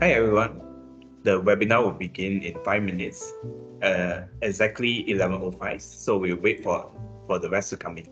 Hi everyone. The webinar will begin in 5 minutes, exactly 11:05. So we'll wait for the rest to come in.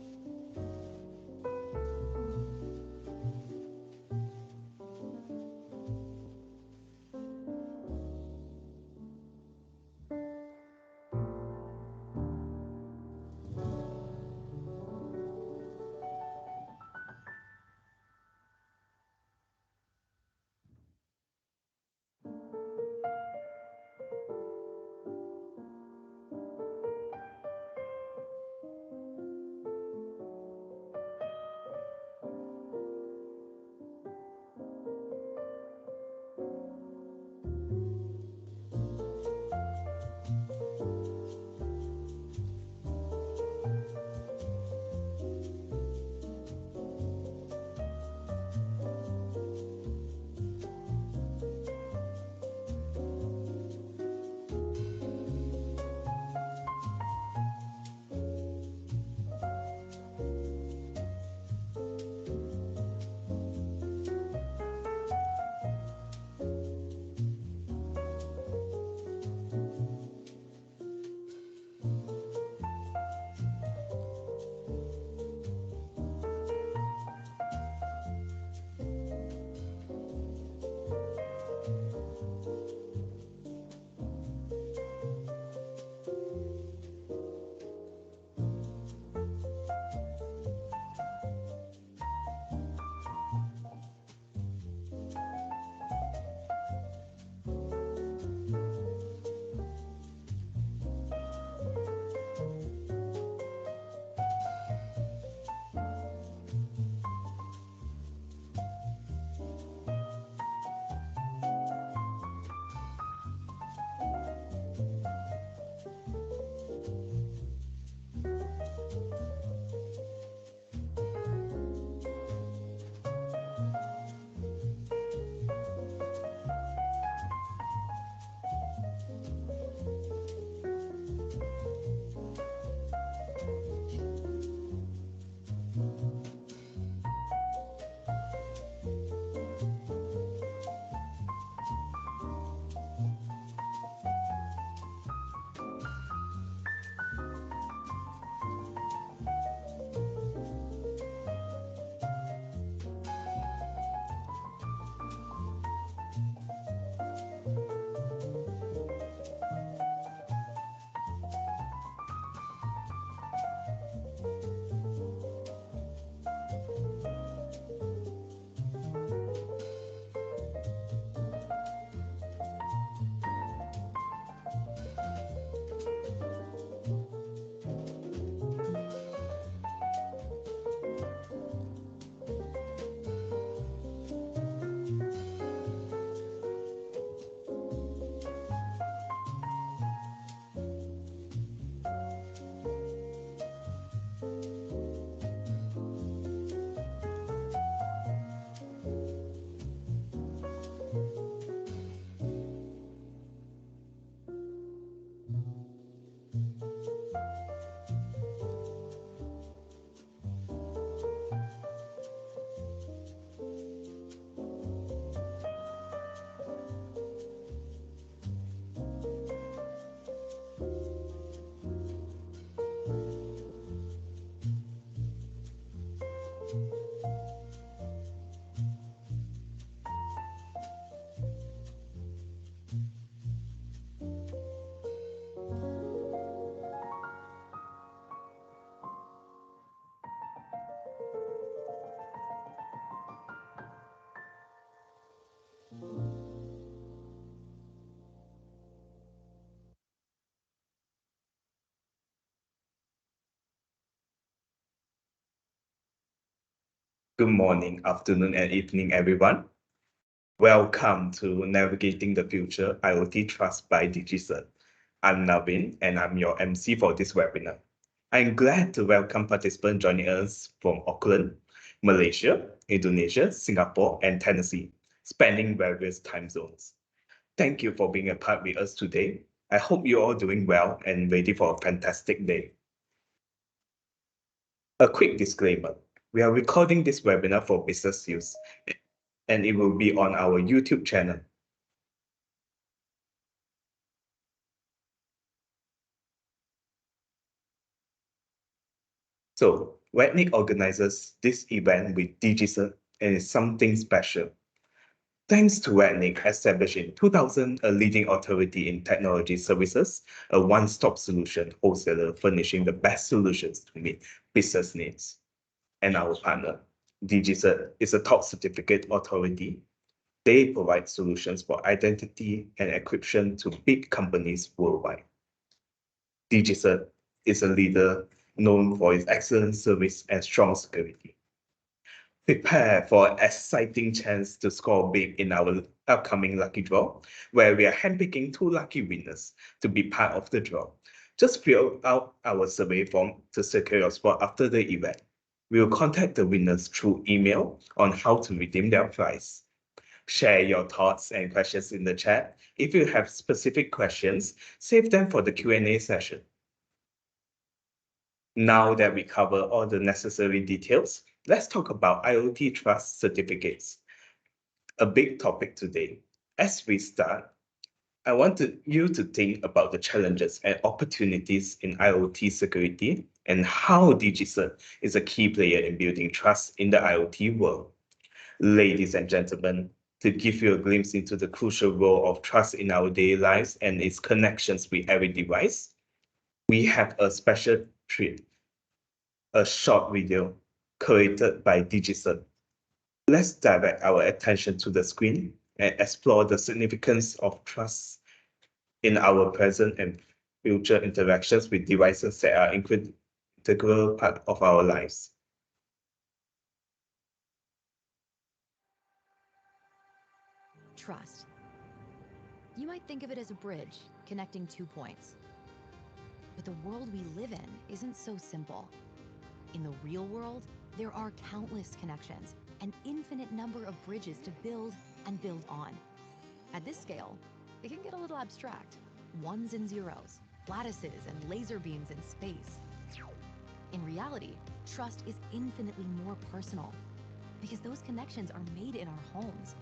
Good morning, afternoon, and evening, everyone. Welcome to Navigating the Future IoT Trust by DigiCert. I'm Navin, and I'm your MC for this webinar. I'm glad to welcome participants joining us from Auckland, Malaysia, Indonesia, Singapore, and Tennessee, spanning various time zones. Thank you for being a part with us today. I hope you're all doing well and ready for a fantastic day. A quick disclaimer. We are recording this webinar for business use, and it will be on our YouTube channel. So WebNIC organizes this event with DigiCert, and it's something special. Thanks to WebNIC, established in 2000, a leading authority in technology services, a one-stop solution wholesaler furnishing the best solutions to meet business needs. And our partner, DigiCert, is a top certificate authority. They provide solutions for identity and encryption to big companies worldwide. DigiCert is a leader known for its excellent service and strong security. Prepare for an exciting chance to score big in our upcoming lucky draw, where we are handpicking 2 lucky winners to be part of the draw. Just fill out our survey form to secure your spot after the event. We will contact the winners through email on how to redeem their prize. Share your thoughts and questions in the chat. If you have specific questions, save them for the Q&A session. Now that we cover all the necessary details, let's talk about IoT Trust certificates, a big topic today. As we start, I want you to think about the challenges and opportunities in IoT security and how DigiCert is a key player in building trust in the IoT world. Ladies and gentlemen, to give you a glimpse into the crucial role of trust in our daily lives and its connections with every device, we have a special treat, a short video created by DigiCert. Let's direct our attention to the screen and explore the significance of trust in our present and future interactions with devices that are an integral part of our lives. Trust. You might think of it as a bridge connecting 2 points. But the world we live in isn't so simple. In the real world, there are countless connections, an infinite number of bridges to build and build on. At this scale, it can get a little abstract. Ones and zeros, lattices and laser beams in space. In reality, trust is infinitely more personal because those connections are made in our homes,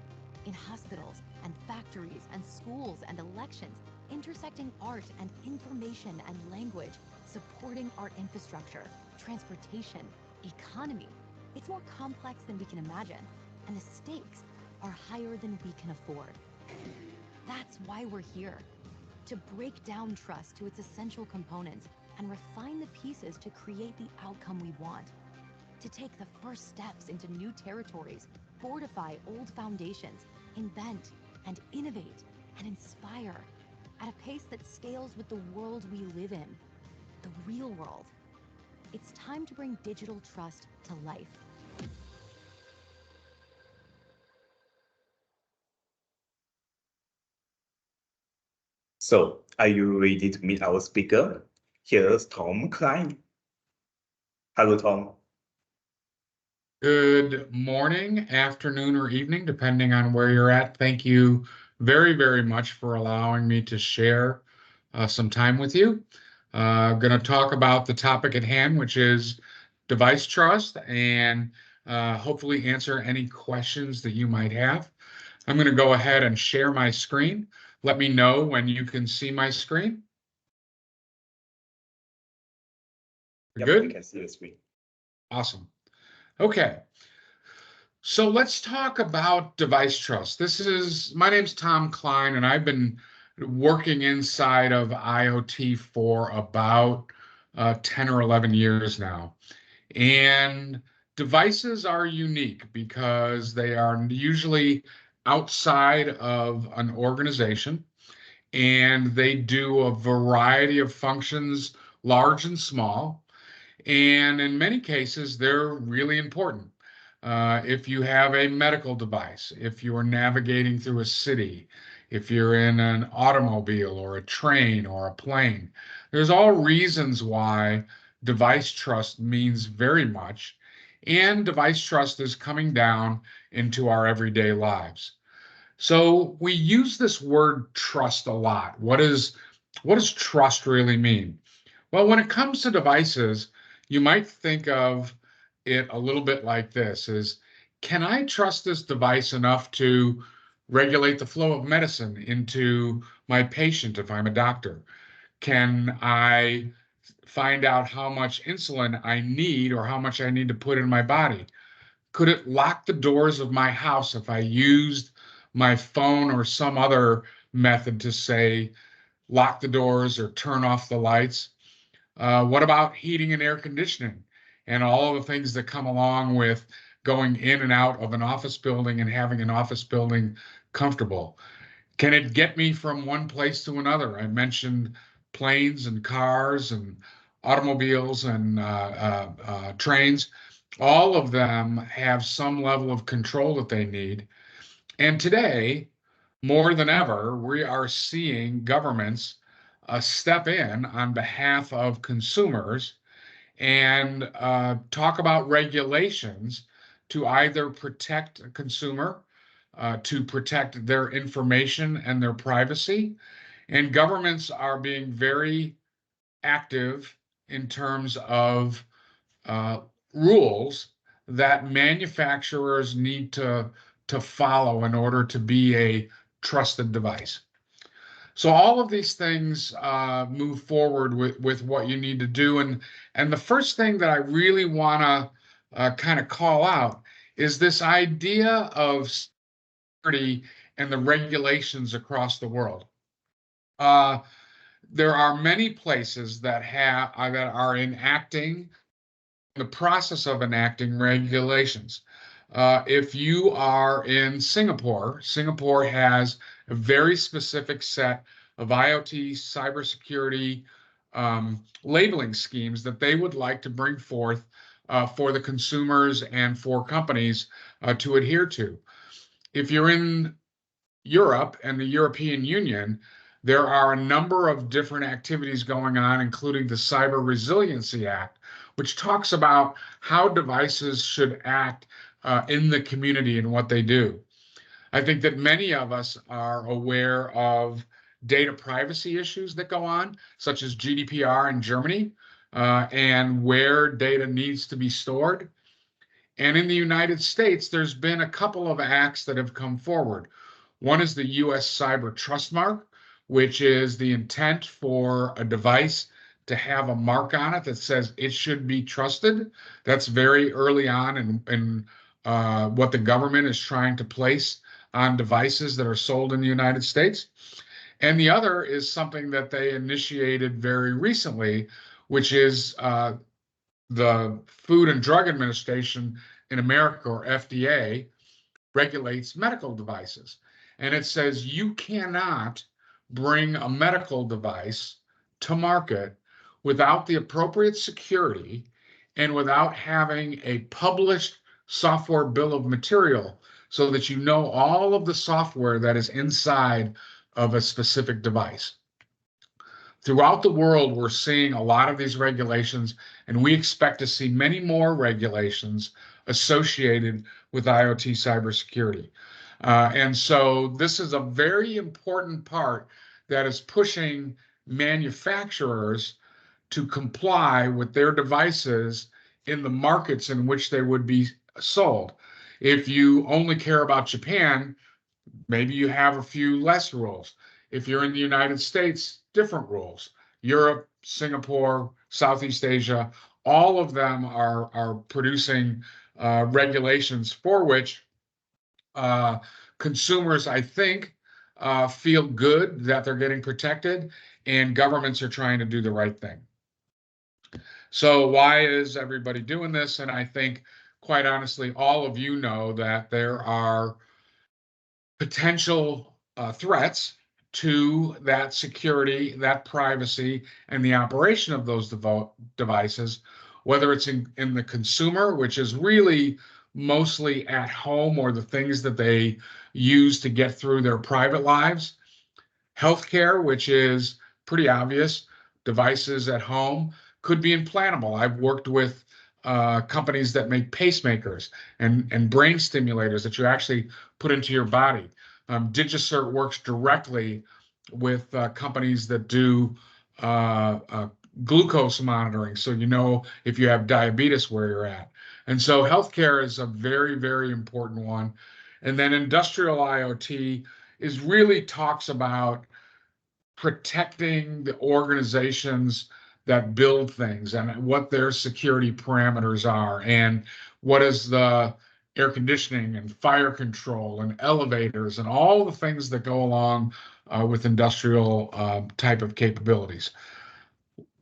in hospitals and factories and schools and elections, intersecting art and information and language, supporting our infrastructure, transportation, economy. It's more complex than we can imagine, and the stakes are higher than we can afford. That's why we're here, to break down trust to its essential components and refine the pieces to create the outcome we want, to take the first steps into new territories, fortify old foundations, invent and innovate and inspire at a pace that scales with the world we live in, the real world. It's time to bring digital trust to life. So, are you ready to meet our speaker? Here's Tom Klein. Hello, Tom. Good morning, afternoon, or evening, depending on where you're at. Thank you very, very much for allowing me to share some time with you. I'm going to talk about the topic at hand, which is device trust, and hopefully answer any questions that you might have. I'm going to go ahead and share my screen. Let me know when you can see my screen. Yep, Good? we can see the screen. Awesome. Okay. So let's talk about device trust. My name's Tom Klein, and I've been working inside of IoT for about 10 or 11 years now. And devices are unique because they are usually outside of an organization, and they do a variety of functions, large and small. And in many cases, they're really important. If you have a medical device, if you are navigating through a city, if you're in an automobile or a train or a plane, there's all reasons why device trust means very much. And device trust is coming down into our everyday lives. So we use this word trust a lot. What does trust really mean? Well, when it comes to devices, you might think of it a little bit like this is, can I trust this device enough to regulate the flow of medicine into my patient if I'm a doctor? Can I find out how much insulin I need or how much I need to put in my body? Could it lock the doors of my house if I used my phone or some other method to say, lock the doors or turn off the lights? What about heating and air conditioning and all of the things that come along with going in and out of an office building and having an office building comfortable? Can it get me from one place to another? I mentioned planes and cars and automobiles and trains. All of them have some level of control that they need. And today, more than ever, we are seeing governments step in on behalf of consumers and talk about regulations to either protect a consumer, to protect their information and their privacy. And governments are being very active in terms of uh, rules that manufacturers need to follow in order to be a trusted device. So all of these things move forward with what you need to do. And the first thing that I really want to kind of call out is this idea of security and the regulations across the world. There are many places that are enacting the process of enacting regulations. If you are in Singapore, Singapore has a very specific set of IoT cybersecurity labeling schemes that they would like to bring forth for the consumers and for companies to adhere to. If you're in Europe and the European Union, there are a number of different activities going on, including the Cyber Resiliency Act, which talks about how devices should act in the community and what they do. I think that many of us are aware of data privacy issues that go on, such as GDPR in Germany, and where data needs to be stored. And in the United States, there's been a couple of acts that have come forward. One is the US Cyber Trust Mark, which is the intent for a device to have a mark on it that says it should be trusted. That's very early on in what the government is trying to place on devices that are sold in the United States. And the other is something that they initiated very recently, which is the Food and Drug Administration in America, or FDA, regulates medical devices. And it says you cannot bring a medical device to market without the appropriate security and without having a published software bill of material so that you know all of the software that is inside of a specific device. Throughout the world, we're seeing a lot of these regulations, and we expect to see many more regulations associated with IoT cybersecurity. And so this is a very important part that is pushing manufacturers to comply with their devices in the markets in which they would be sold. If you only care about Japan, maybe you have a few less rules. If you're in the United States, different rules. Europe, Singapore, Southeast Asia, all of them are producing regulations for which consumers, I think, feel good that they're getting protected, and governments are trying to do the right thing. So why is everybody doing this? And I think, quite honestly, all of you know that there are potential threats to that security, that privacy, and the operation of those devices, whether it's in the consumer, which is really mostly at home or the things that they use to get through their private lives. Healthcare, which is pretty obvious, devices at home could be implantable. I've worked with companies that make pacemakers and brain stimulators that you actually put into your body. DigiCert works directly with companies that do glucose monitoring, so you know if you have diabetes where you're at. And so healthcare is a very, very important one. And then industrial IoT really talks about protecting the organizations that build things and what their security parameters are, and what is the air conditioning and fire control and elevators and all the things that go along with industrial type of capabilities.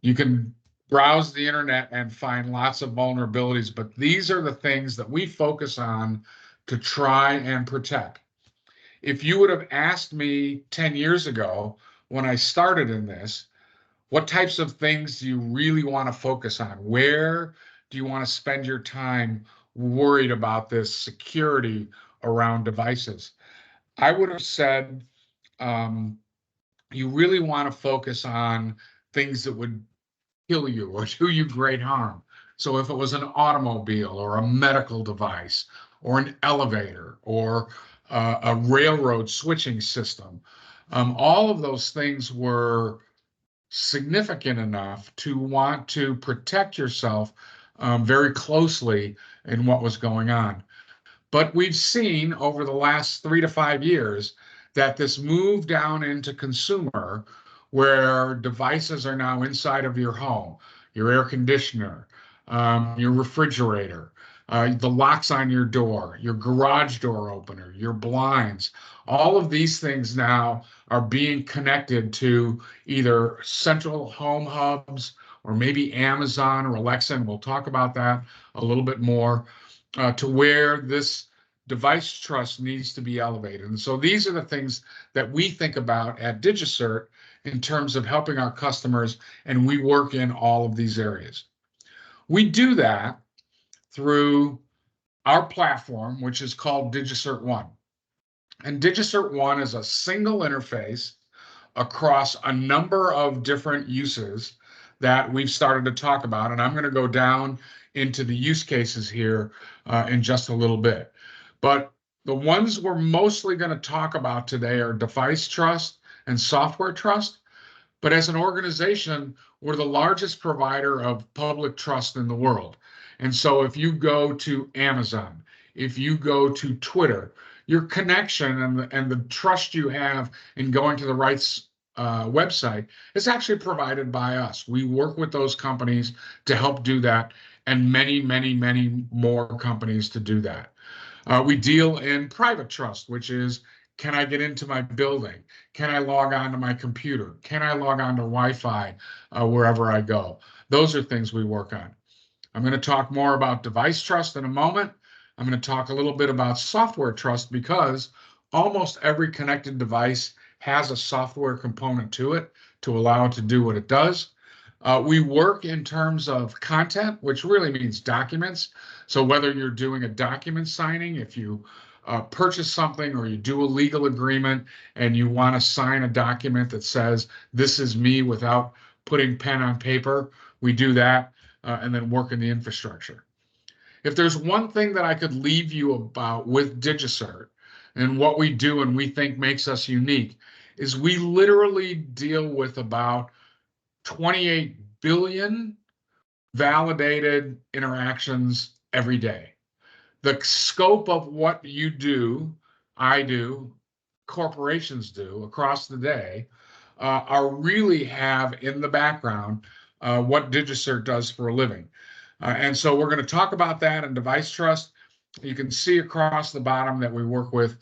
You can browse the internet and find lots of vulnerabilities, but these are the things that we focus on to try and protect. If you would have asked me 10 years ago when I started in this, what types of things do you really want to focus on? Where do you want to spend your time worried about this security around devices? I would have said you really want to focus on things that would kill you or do you great harm. So if it was an automobile or a medical device or an elevator or a railroad switching system, all of those things were significant enough to want to protect yourself very closely in what was going on. But we've seen over the last 3 to 5 years that this move down into consumer, where devices are now inside of your home, your air conditioner, your refrigerator, the locks on your door, your garage door opener, your blinds, all of these things now are being connected to either central home hubs or maybe Amazon or Alexa, and we'll talk about that a little bit more, to where this device trust needs to be elevated. And so these are the things that we think about at DigiCert in terms of helping our customers, and we work in all of these areas. We do that through our platform, which is called DigiCert One. And DigiCert One is a single interface across a number of different uses that we've started to talk about. And I'm going to go down into the use cases here in just a little bit. But the ones we're mostly going to talk about today are device trust and software trust. But as an organization, we're the largest provider of public trust in the world. And so if you go to Amazon, if you go to Twitter, your connection and the trust you have in going to the right website is actually provided by us. We work with those companies to help do that, and many, many, many more companies to do that. We deal in private trust, which is, can I get into my building? Can I log on to my computer? Can I log on to Wi-Fi wherever I go? Those are things we work on. I'm going to talk more about device trust in a moment. I'm going to talk a little bit about software trust because almost every connected device has a software component to it to allow it to do what it does. We work in terms of content, which really means documents. So whether you're doing a document signing, if you purchase something or you do a legal agreement and you want to sign a document that says, this is me without putting pen on paper, we do that and then work in the infrastructure. If there's one thing that I could leave you about with DigiCert and what we do and we think makes us unique is we literally deal with about 28 billion validated interactions every day. The scope of what you do, I do, corporations do across the day are really have in the background what DigiCert does for a living. And so we're going to talk about that in device trust. You can see across the bottom that we work with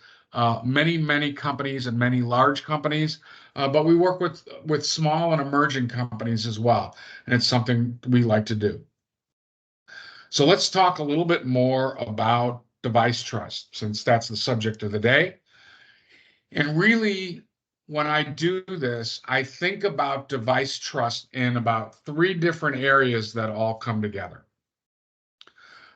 many, many companies and many large companies, but we work with small and emerging companies as well. And it's something we like to do. So let's talk a little bit more about device trust, since that's the subject of the day. And really, when I do this, I think about device trust in about 3 different areas that all come together.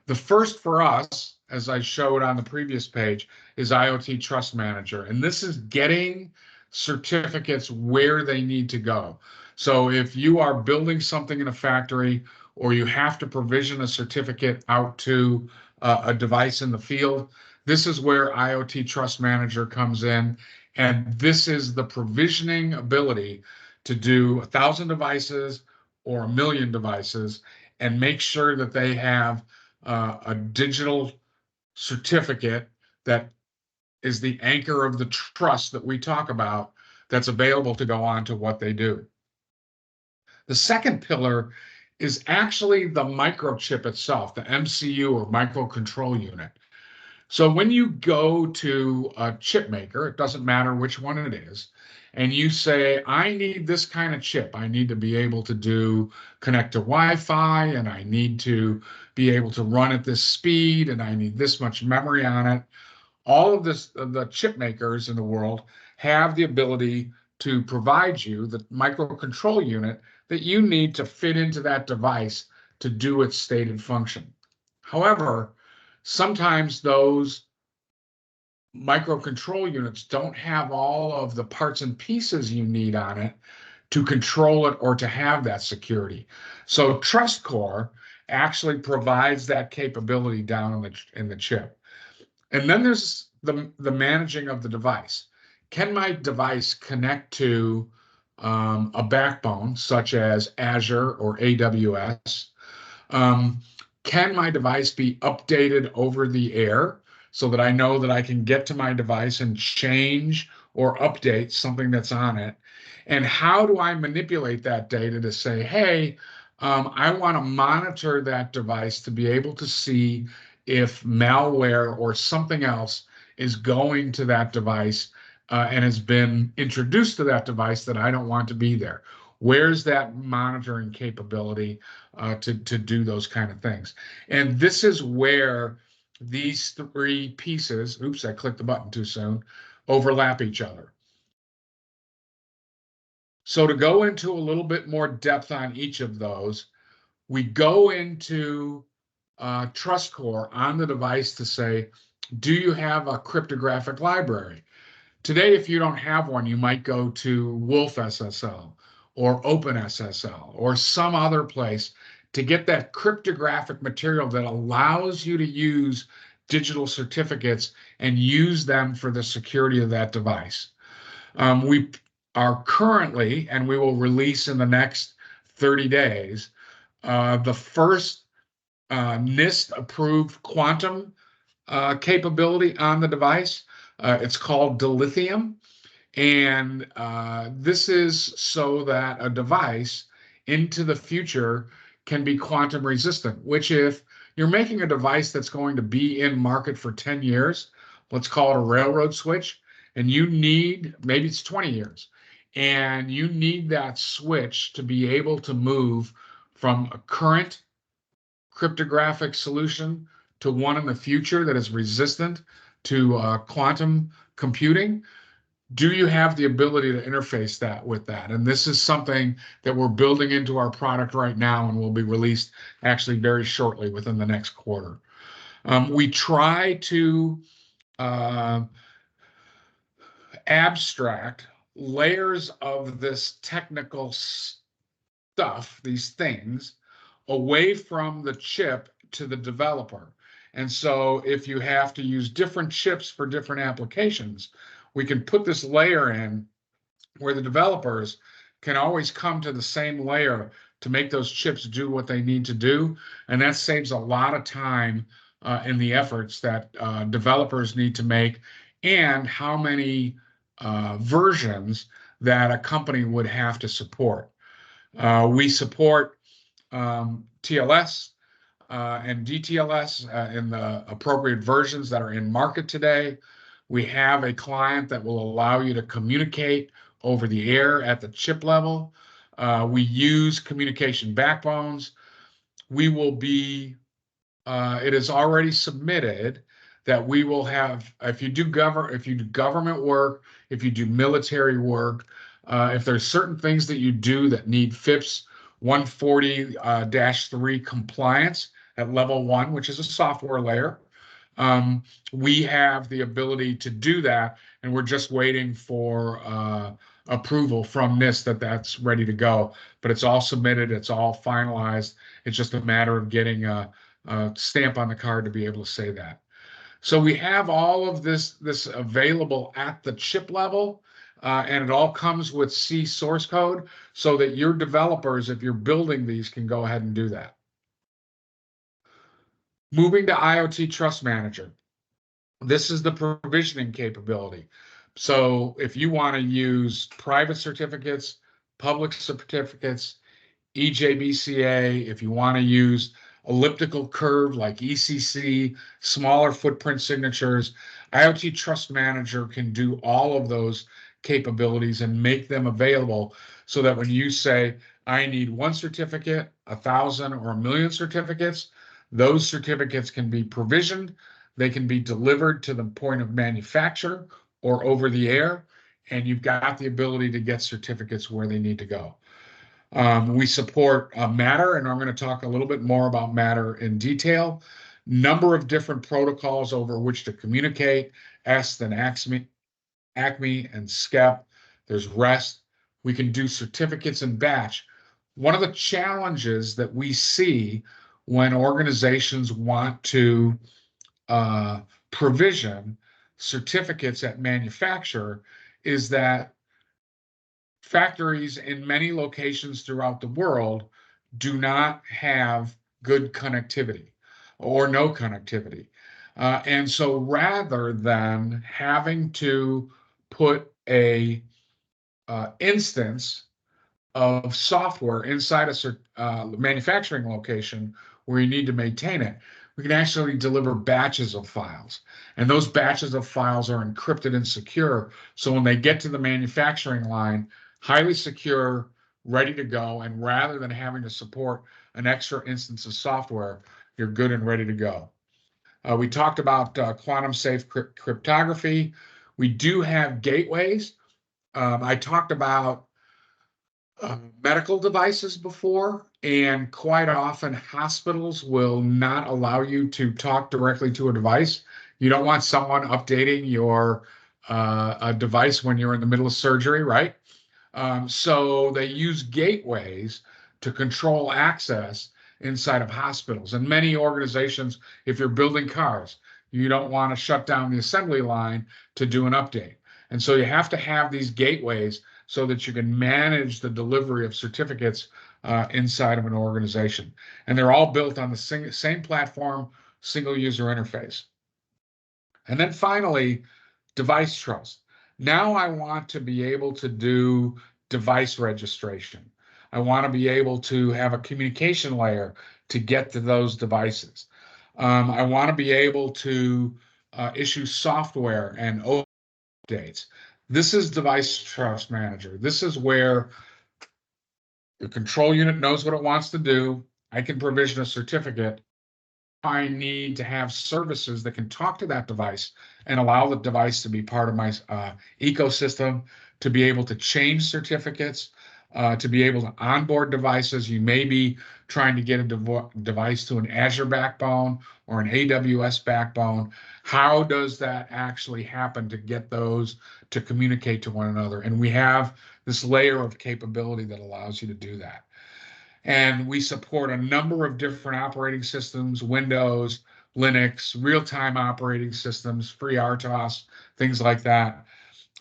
The first for us, as I showed on the previous page, is IoT Trust Manager. And this is getting certificates where they need to go. So if you are building something in a factory or you have to provision a certificate out to a device in the field, this is where IoT Trust Manager comes in. And this is the provisioning ability to do 1,000 devices or 1 million devices and make sure that they have a digital certificate that is the anchor of the trust that we talk about that's available to go on to what they do. The second pillar is actually the microchip itself, the MCU or microcontrol unit. So when you go to a chip maker, it doesn't matter which one it is, and you say, I need this kind of chip. I need to be able to connect to Wi-Fi, and I need to be able to run at this speed, and I need this much memory on it. All of this, the chip makers in the world have the ability to provide you the microcontrol unit that you need to fit into that device to do its stated function. However, sometimes those microcontrol units don't have all of the parts and pieces you need on it to control it or to have that security. So TrustCore actually provides that capability down in the chip. And then there's the managing of the device. Can my device connect to a backbone such as Azure or AWS? Can my device be updated over the air so that I know that I can get to my device and change or update something that's on it? And how do I manipulate that data to say, hey, I want to monitor that device to be able to see if malware or something else is going to that device and has been introduced to that device that I don't want to be there. Where's that monitoring capability to do those kind of things? And this is where these three pieces, oops, I clicked the button too soon, overlap each other. So to go into a little bit more depth on each of those, we go into TrustCore on the device to say, do you have a cryptographic library? Today, if you don't have one, you might go to Wolf SSL or OpenSSL or some other place to get that cryptographic material that allows you to use digital certificates and use them for the security of that device. We are currently, and we will release in the next 30 days, the first NIST-approved quantum capability on the device. It's called dilithium. And this is so that a device into the future can be quantum resistant, which if you're making a device that's going to be in market for 10 years, let's call it a railroad switch, and you need, maybe it's 20 years, and you need that switch to be able to move from a current cryptographic solution to one in the future that is resistant to quantum computing. Do you have the ability to interface that with that? And this is something that we're building into our product right now and will be released actually very shortly within the next quarter. We try to abstract layers of this technical stuff, these things, away from the chip to the developer. And so if you have to use different chips for different applications, we can put this layer in where the developers can always come to the same layer to make those chips do what they need to do. And that saves a lot of time in the efforts that developers need to make and how many versions that a company would have to support. We support TLS and DTLS in the appropriate versions that are in market today. We have a client that will allow you to communicate over the air at the chip level. We use communication backbones. We will be, it is already submitted that we will have, if you do government work, if you do military work, if there's certain things that you do that need FIPS 140-3 compliance at level 1, which is a software layer, we have the ability to do that, and we're just waiting for approval from NIST that that's ready to go. But it's all submitted, it's all finalized. It's just a matter of getting a stamp on the card to be able to say that. So we have all of this available at the chip level, and it all comes with C source code so that your developers, if you're building these, can go ahead and do that. Moving to IoT Trust Manager. This is the provisioning capability. So if you want to use private certificates, public certificates, EJBCA, if you want to use elliptical curve like ECC, smaller footprint signatures, IoT Trust Manager can do all of those capabilities and make them available so that when you say, I need 1 certificate, 1,000 or 1,000,000 certificates, those certificates can be provisioned, they can be delivered to the point of manufacture or over the air, and you've got the ability to get certificates where they need to go. We support Matter, and I'm going to talk a little bit more about Matter in detail. Number of different protocols over which to communicate, EST and ACME and SCEP. There's REST. We can do certificates in batch. One of the challenges that we see when organizations want to provision certificates at manufacture is that factories in many locations throughout the world do not have good connectivity or no connectivity. And so rather than having to put a instance of software inside a manufacturing location where you need to maintain it, we can actually deliver batches of files. And those batches of files are encrypted and secure. So when they get to the manufacturing line, highly secure, ready to go. And rather than having to support an extra instance of software, you're good and ready to go. We talked about quantum safe cryptography. We do have gateways. I talked about medical devices before, and quite often hospitals will not allow you to talk directly to a device. You don't want someone updating your a device when you're in the middle of surgery, right? So they use gateways to control access inside of hospitals. And many organizations, if you're building cars, you don't want to shut down the assembly line to do an update. And so you have to have these gateways so that you can manage the delivery of certificates inside of an organization. And they're all built on the same platform, single user interface. And then finally, device trust. Now I want to be able to do device registration. I want to be able to have a communication layer to get to those devices. I want to be able to issue software and updates. This is Device Trust Manager. This is where the control unit knows what it wants to do. I can provision a certificate. I need to have services that can talk to that device and allow the device to be part of my ecosystem, to be able to change certificates, to be able to onboard devices. You may be trying to get a device to an Azure backbone or an AWS backbone. How does that actually happen to get those to communicate to one another? And we have this layer of capability that allows you to do that. And we support a number of different operating systems, Windows, Linux, real-time operating systems, FreeRTOS, things like that.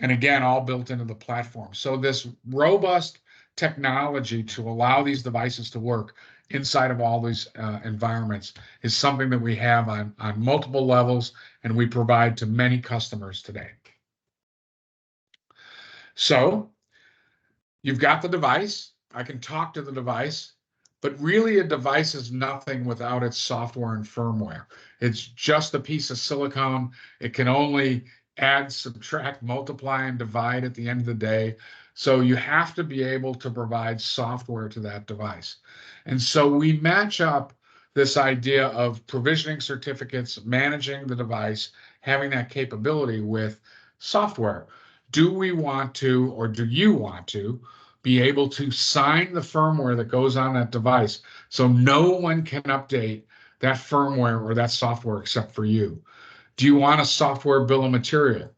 And again, all built into the platform. So this robust technology to allow these devices to work inside of all these environments is something that we have on multiple levels, and we provide to many customers today. So you've got the device. I can talk to the device, but really a device is nothing without its software and firmware. It's just a piece of silicone. It can only add, subtract, multiply, and divide at the end of the day. So you have to be able to provide software to that device. And so we match up this idea of provisioning certificates, managing the device, having that capability with software. Do we want to, or do you want to, be able to sign the firmware that goes on that device so no one can update that firmware or that software except for you? Do you want a software bill of material?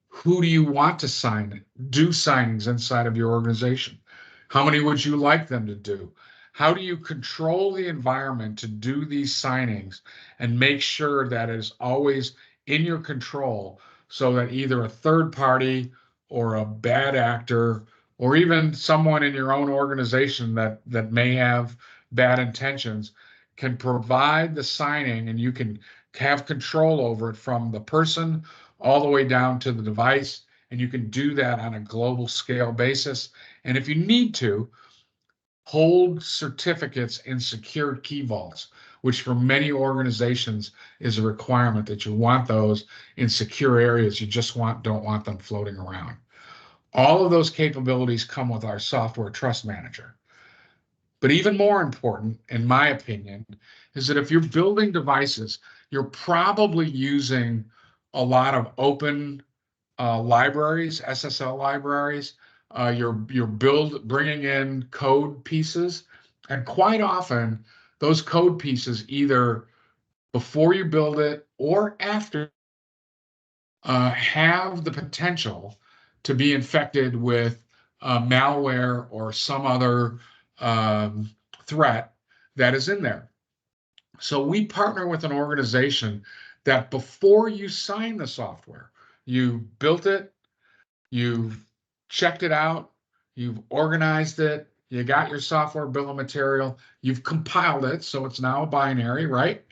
Who do you want to do signings inside of your organization? How many would you like them to do? How do you control the environment to do these signings and make sure that it is always in your control so that either a third party or a bad actor or even someone in your own organization that may have bad intentions can provide the signing and you can have control over it from the person all the way down to the device, and you can do that on a global scale basis. And if you need to, hold certificates in secured key vaults, which for many organizations is a requirement that you want those in secure areas. You just don't want them floating around. All of those capabilities come with our software trust manager. But even more important, in my opinion, is that if you're building devices, you're probably using a lot of open libraries, SSL libraries. You're bringing in code pieces, and quite often those code pieces, either before you build it or after, have the potential to be infected with malware or some other threat that is in there. So we partner with an organization that before you sign the software, you built it, you've checked it out, you've organized it, you got your software bill of material, you've compiled it, so it's now a binary, right?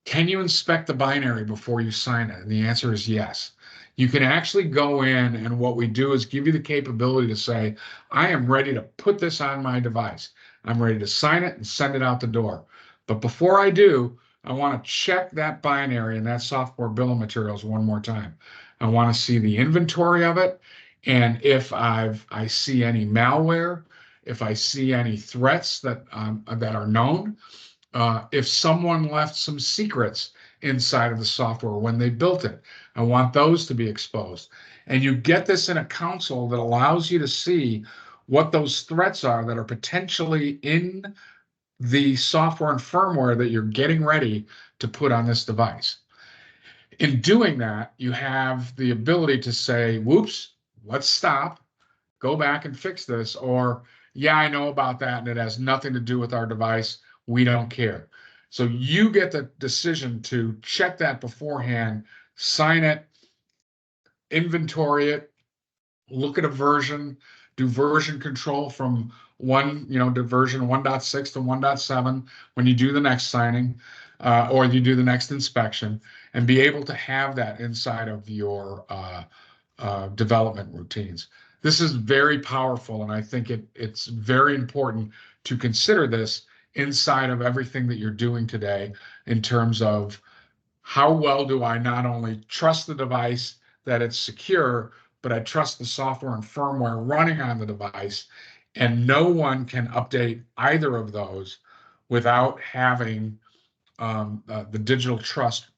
Can you inspect the binary before you sign it? And the answer is yes. You can actually go in, and what we do is give you the capability to say, I am ready to put this on my device. I'm ready to sign it and send it out the door. But before I do, I want to check that binary and that software bill of materials one more time. I want to see the inventory of it. And if I see any malware, if I see any threats that are known, if someone left some secrets inside of the software when they built it, I want those to be exposed. And you get this in a console that allows you to see what those threats are that are potentially in the software and firmware that you're getting ready to put on this device. In doing that, you have the ability to say, whoops, let's stop, go back and fix this, or yeah, I know about that and it has nothing to do with our device. We don't care. So you get the decision to check that beforehand, sign it, inventory it, look at a version, do version control from to version 1.6 to 1.7 when you do the next signing, or you do the next inspection, and be able to have that inside of your development routines. This is very powerful, and I think it's very important to consider this inside of everything that you're doing today in terms of how well do I not only trust the device that it's secure, but I trust the software and firmware running on the device, and no one can update either of those without having the digital trust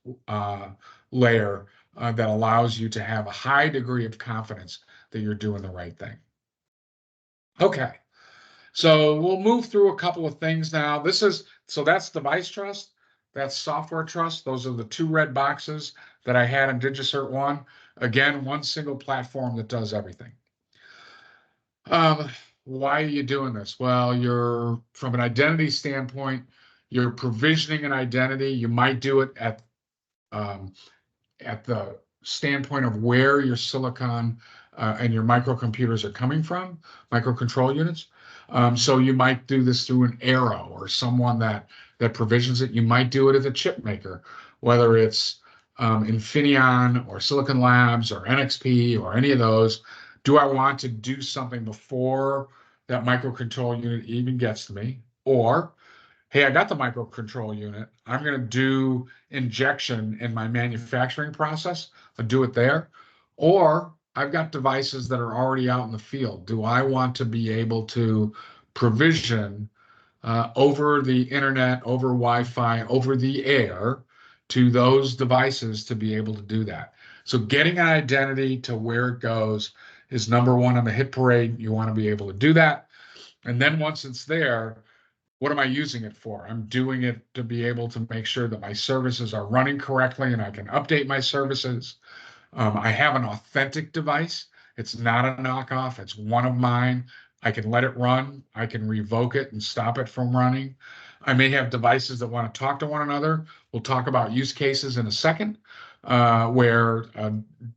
layer that allows you to have a high degree of confidence that you're doing the right thing. Okay, so we'll move through a couple of things now. So that's device trust, that's software trust. Those are the two red boxes that I had in DigiCert 1. Again, one single platform that does everything. Why are you doing this? Well, from an identity standpoint, you're provisioning an identity. You might do it at the standpoint of where your silicon and your microcomputers are coming from, microcontrol units. So you might do this through an Arrow or someone that provisions it. You might do it as a chip maker, whether it's Infineon or Silicon Labs or NXP or any of those. Do I want to do something before that microcontrol unit even gets to me? Or, hey, I got the microcontrol unit. I'm going to do injection in my manufacturing process. I'll do it there. Or I've got devices that are already out in the field. Do I want to be able to provision over the internet, over Wi-Fi, over the air to those devices to be able to do that? So getting an identity to where it goes is number one on the hit parade. You want to be able to do that. And then once it's there, what am I using it for? I'm doing it to be able to make sure that my services are running correctly and I can update my services. I have an authentic device. It's not a knockoff. It's one of mine. I can let it run. I can revoke it and stop it from running. I may have devices that want to talk to one another. We'll talk about use cases in a second where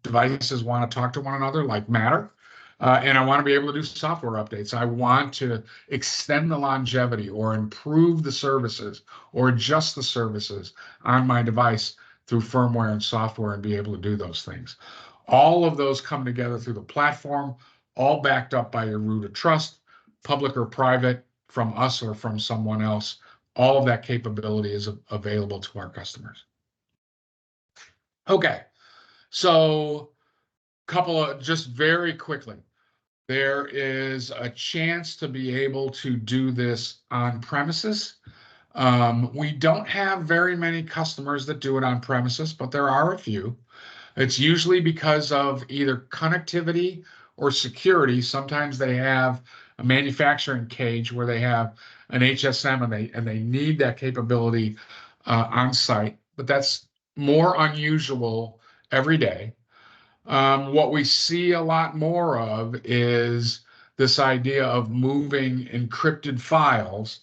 devices want to talk to one another, like Matter. And I want to be able to do software updates. I want to extend the longevity or improve the services or adjust the services on my device through firmware and software and be able to do those things. All of those come together through the platform, all backed up by your root of trust public or private, from us or from someone else. All of that capability is available to our customers. Okay, so couple of, just very quickly, there is a chance to be able to do this on premises. We don't have very many customers that do it on premises, but there are a few. It's usually because of either connectivity or security. Sometimes they have a manufacturing cage where they have an HSM and they need that capability on site, but that's more unusual every day. What we see a lot more of is this idea of moving encrypted files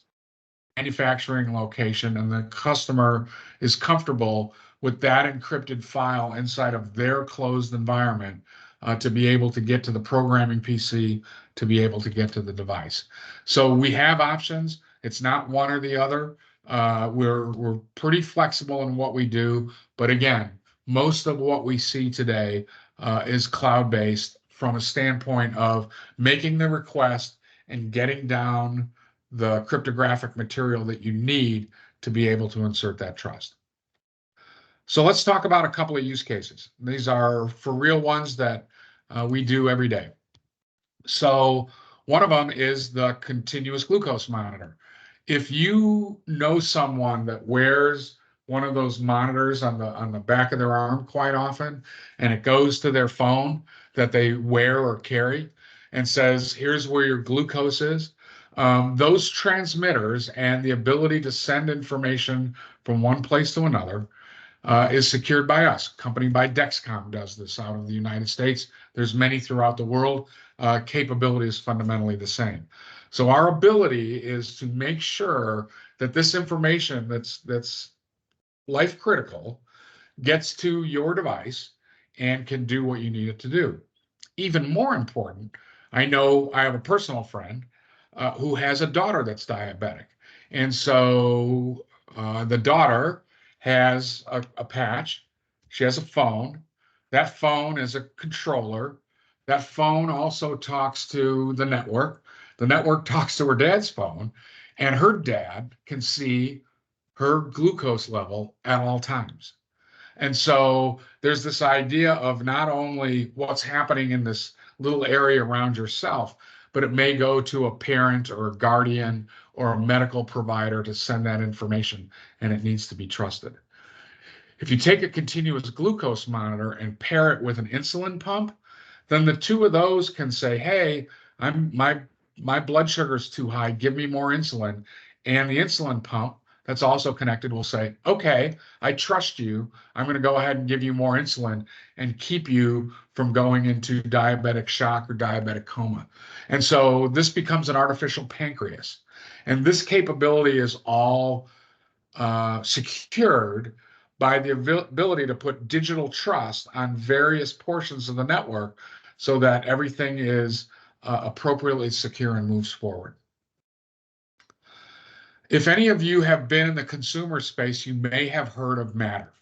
manufacturing location, and the customer is comfortable with that encrypted file inside of their closed environment to be able to get to the programming PC, to be able to get to the device. So we have options. It's not one or the other. We're pretty flexible in what we do, but again, most of what we see today is cloud-based from a standpoint of making the request and getting down the cryptographic material that you need to be able to insert that trust. So let's talk about a couple of use cases. These are for real ones that we do every day. So one of them is the continuous glucose monitor. If you know someone that wears one of those monitors on the back of their arm quite often, and it goes to their phone that they wear or carry and says, here's where your glucose is, those transmitters and the ability to send information from one place to another is secured by us. A company by Dexcom does this out of the United States. There's many throughout the world. Capability is fundamentally the same. So our ability is to make sure that this information that's life critical gets to your device and can do what you need it to do. Even more important, I know I have a personal friend who has a daughter that's diabetic. And so the daughter has a patch. She has a phone. That phone is a controller. That phone also talks to the network. The network talks to her dad's phone, and her dad can see her glucose level at all times. And so there's this idea of not only what's happening in this little area around yourself, but it may go to a parent or a guardian or a medical provider to send that information, and it needs to be trusted. If you take a continuous glucose monitor and pair it with an insulin pump, then the two of those can say, hey, my blood sugar is too high, give me more insulin. And the insulin pump that's also connected will say, okay, I trust you. I'm going to go ahead and give you more insulin and keep you from going into diabetic shock or diabetic coma. And so this becomes an artificial pancreas. And this capability is all secured by the ability to put digital trust on various portions of the network so that everything is appropriately secure and moves forward. If any of you have been in the consumer space, you may have heard of Matter.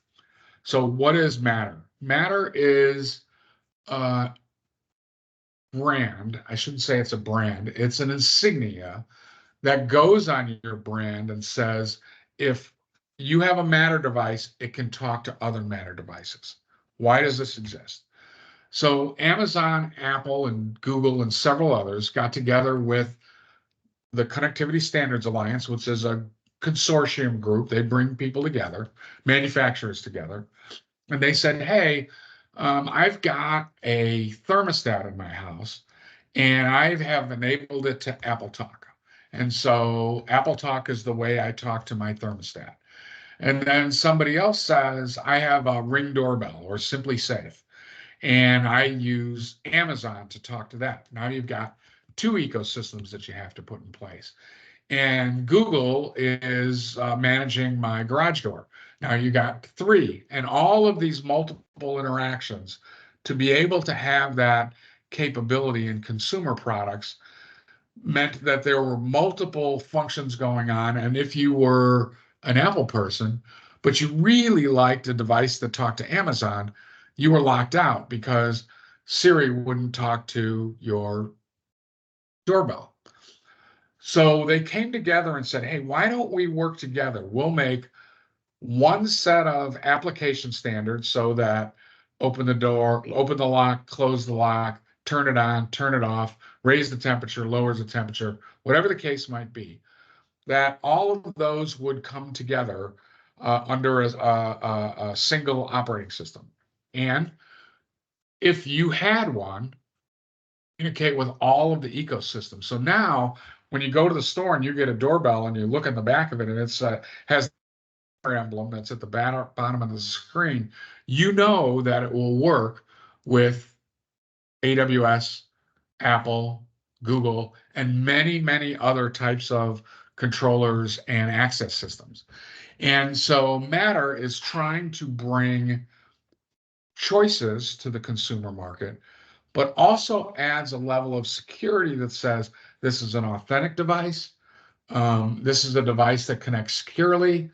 So what is Matter? Matter is a brand. I shouldn't say it's a brand. It's an insignia that goes on your brand and says, if you have a Matter device, it can talk to other Matter devices. Why does this exist? So Amazon, Apple, and Google, and several others got together with the Connectivity Standards Alliance, which is a consortium group. They bring people together, manufacturers together, and they said, hey, I've got a thermostat in my house, and I have enabled it to Apple Talk. And so Apple Talk is the way I talk to my thermostat. And then somebody else says, I have a Ring doorbell or Simply Safe, and I use Amazon to talk to that. Now you've got two ecosystems that you have to put in place. And Google is managing my garage door. Now you got three, and all of these multiple interactions to be able to have that capability in consumer products meant that there were multiple functions going on. And if you were an Apple person, but you really liked a device that talked to Amazon, you were locked out because Siri wouldn't talk to your doorbell. So they came together and said, hey, why don't we work together? We'll make one set of application standards so that open the door, open the lock, close the lock, turn it on, turn it off, raise the temperature, lowers the temperature, whatever the case might be, that all of those would come together under a single operating system. And if you had one, communicate with all of the ecosystem. So now when you go to the store and you get a doorbell and you look in the back of it and it's has emblem that's at the bottom of the screen, you know that it will work with AWS, Apple, Google, and many, many other types of controllers and access systems. And so Matter is trying to bring choices to the consumer market, but also adds a level of security that says this is an authentic device. This is a device that connects securely,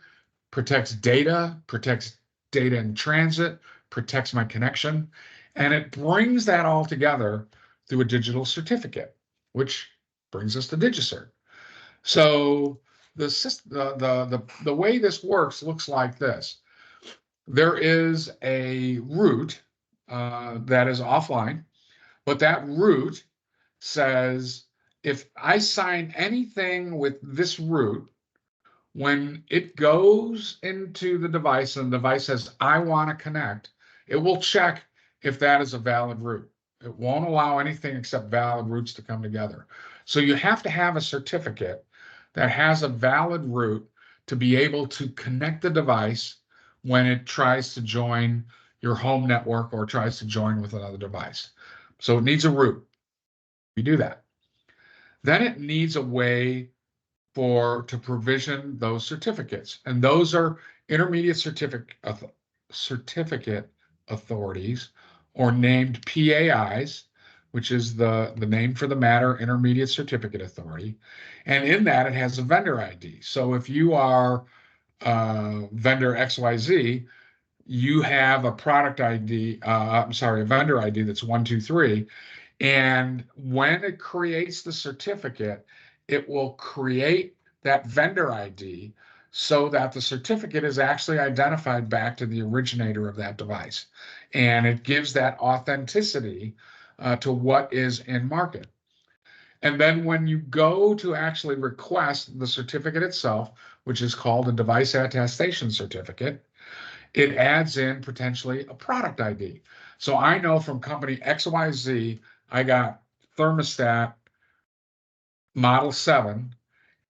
protects data in transit, protects my connection, and it brings that all together through a digital certificate, which brings us to DigiCert. So the way this works looks like this. There is a root that is offline, but that root says if I sign anything with this root, when it goes into the device and the device says, I want to connect, it will check if that is a valid root. It won't allow anything except valid roots to come together. So you have to have a certificate that has a valid root to be able to connect the device when it tries to join your home network or tries to join with another device. So it needs a root. We do that. Then it needs a way to provision those certificates. And those are intermediate certificate authorities, or named PAIs, which is the name for the Matter Intermediate Certificate Authority. And in that, it has a vendor ID. So if you are vendor XYZ, you have a product ID, a vendor ID that's 123. And when it creates the certificate, it will create that vendor ID so that the certificate is actually identified back to the originator of that device. And it gives that authenticity to what is in market. And then when you go to actually request the certificate itself, which is called a device attestation certificate, it adds in potentially a product ID. So I know from company XYZ, I got thermostat model 7,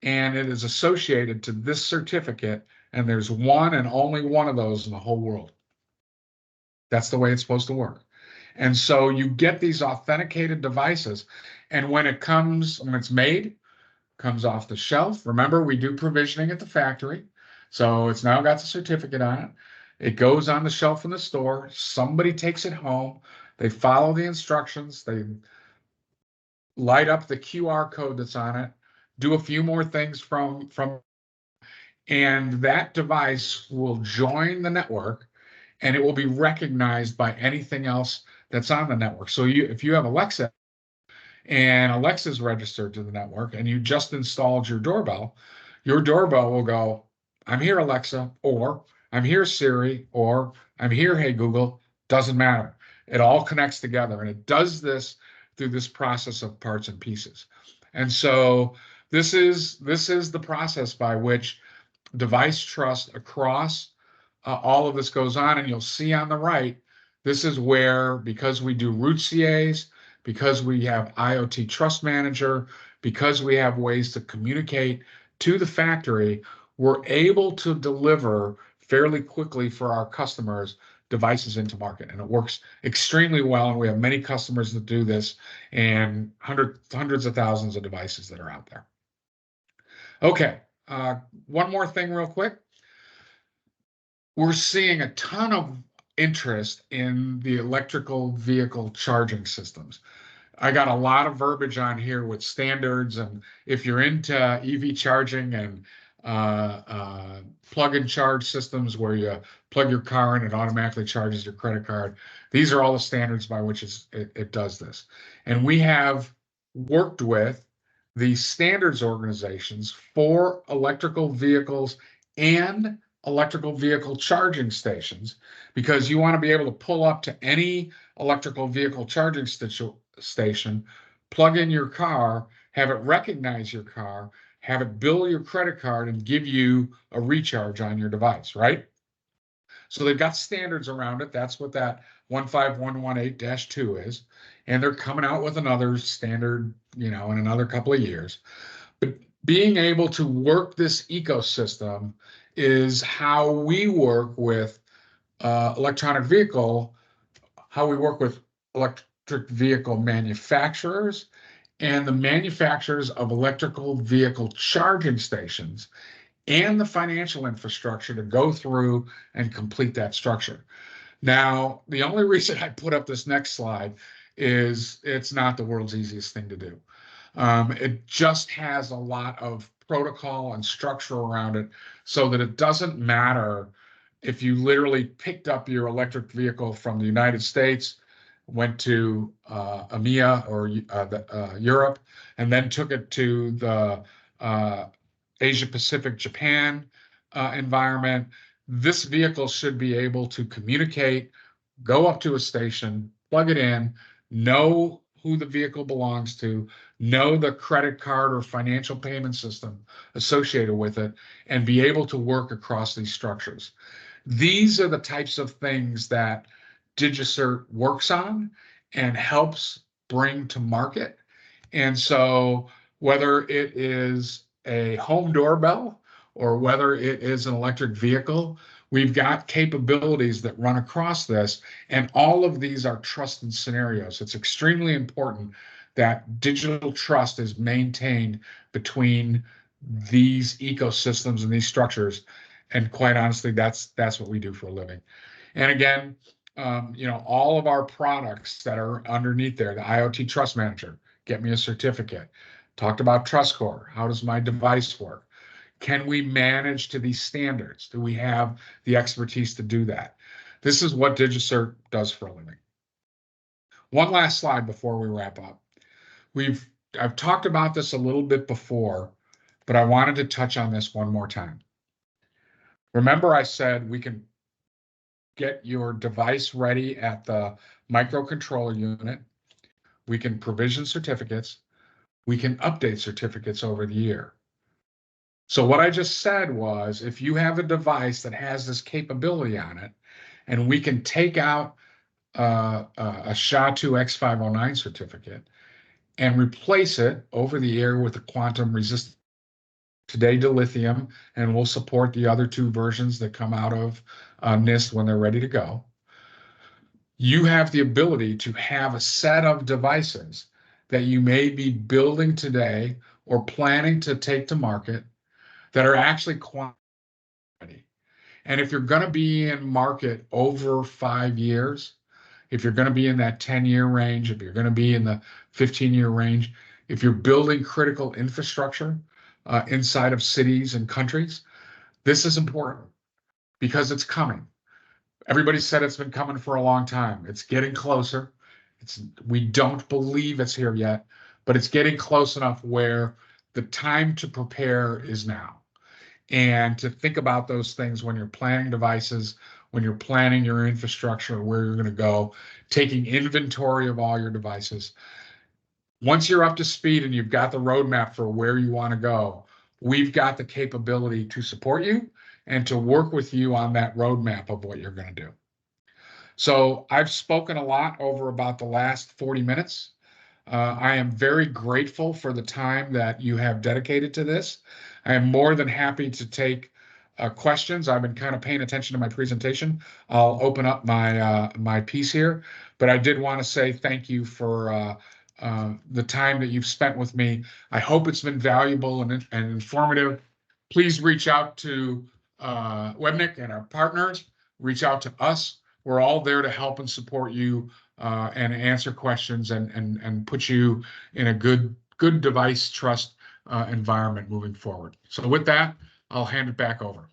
and it is associated to this certificate, and there's one and only one of those in the whole world. That's the way it's supposed to work. And so you get these authenticated devices, and when it's made, comes off the shelf. Remember, we do provisioning at the factory, so it's now got the certificate on it. It goes on the shelf in the store. Somebody takes it home. They follow the instructions. They light up the QR code that's on it, do a few more things from, and that device will join the network, and it will be recognized by anything else that's on the network. So if you have Alexa and Alexa's registered to the network and you just installed your doorbell will go, I'm here, Alexa, or I'm here, Siri, or I'm here, hey, Google. Doesn't matter. It all connects together, and it does this through this process of parts and pieces. And so this is the process by which device trust across all of this goes on. And you'll see on the right, this is where, because we do root CAs, because we have IoT Trust Manager, because we have ways to communicate to the factory, we're able to deliver fairly quickly for our customers devices into market. And it works extremely well. And we have many customers that do this, and hundreds of thousands of devices that are out there. Okay, one more thing real quick. We're seeing a ton of interest in the electrical vehicle charging systems. I got a lot of verbiage on here with standards, and if you're into EV charging and plug-in charge systems where you plug your car and it automatically charges your credit card, these are all the standards by which it does this. And we have worked with the standards organizations for electrical vehicles and electrical vehicle charging stations, because you want to be able to pull up to any electrical vehicle charging station, plug in your car, have it recognize your car, have it bill your credit card, and give you a recharge on your device, right? So they've got standards around it. That's what that 15118-2 is. And they're coming out with another standard, in another couple of years. But being able to work this ecosystem is how we work with electric vehicle manufacturers and the manufacturers of electrical vehicle charging stations and the financial infrastructure to go through and complete that structure. Now, the only reason I put up this next slide is it's not the world's easiest thing to do. It just has a lot of protocol and structure around it so that it doesn't matter if you literally picked up your electric vehicle from the United States, went to EMEA or Europe, and then took it to the Asia Pacific, Japan environment. This vehicle should be able to communicate, go up to a station, plug it in, know who the vehicle belongs to, know the credit card or financial payment system associated with it, and be able to work across these structures. These are the types of things that DigiCert works on and helps bring to market. And so whether it is a home doorbell or whether it is an electric vehicle, we've got capabilities that run across this, and all of these are trusted scenarios. It's extremely important that digital trust is maintained between these ecosystems and these structures. And quite honestly, that's what we do for a living. And again, all of our products that are underneath there, the IoT Trust Manager, get me a certificate. Talked about TrustCore. How does my device work? Can we manage to these standards? Do we have the expertise to do that? This is what DigiCert does for a living. One last slide before we wrap up. I've talked about this a little bit before, but I wanted to touch on this one more time. Remember I said we can get your device ready at the microcontroller unit. We can provision certificates. We can update certificates over the year. So what I just said was, if you have a device that has this capability on it, and we can take out a SHA-2X509 certificate and replace it over the air with a quantum resistant, today dilithium, and we'll support the other two versions that come out of NIST when they're ready to go. You have the ability to have a set of devices that you may be building today or planning to take to market that are actually quantum ready. And if you're going to be in market over 5 years, if you're going to be in that 10-year range, if you're going to be in the 15-year range, if you're building critical infrastructure inside of cities and countries, this is important because it's coming. Everybody said it's been coming for a long time. It's getting closer. We don't believe it's here yet, but it's getting close enough where the time to prepare is now. And to think about those things when you're planning devices, when you're planning your infrastructure, where you're going to go, taking inventory of all your devices. Once you're up to speed and you've got the roadmap for where you want to go, we've got the capability to support you and to work with you on that roadmap of what you're going to do. So I've spoken a lot over about the last 40 minutes. I am very grateful for the time that you have dedicated to this. I am more than happy to take questions. I've been kind of paying attention to my presentation. I'll open up my piece here, but I did want to say thank you for the time that you've spent with me. I hope it's been valuable and informative. Please reach out to WebNIC and our partners. Reach out to us. We're all there to help and support you and answer questions and put you in a good device trust environment moving forward. So with that, I'll hand it back over.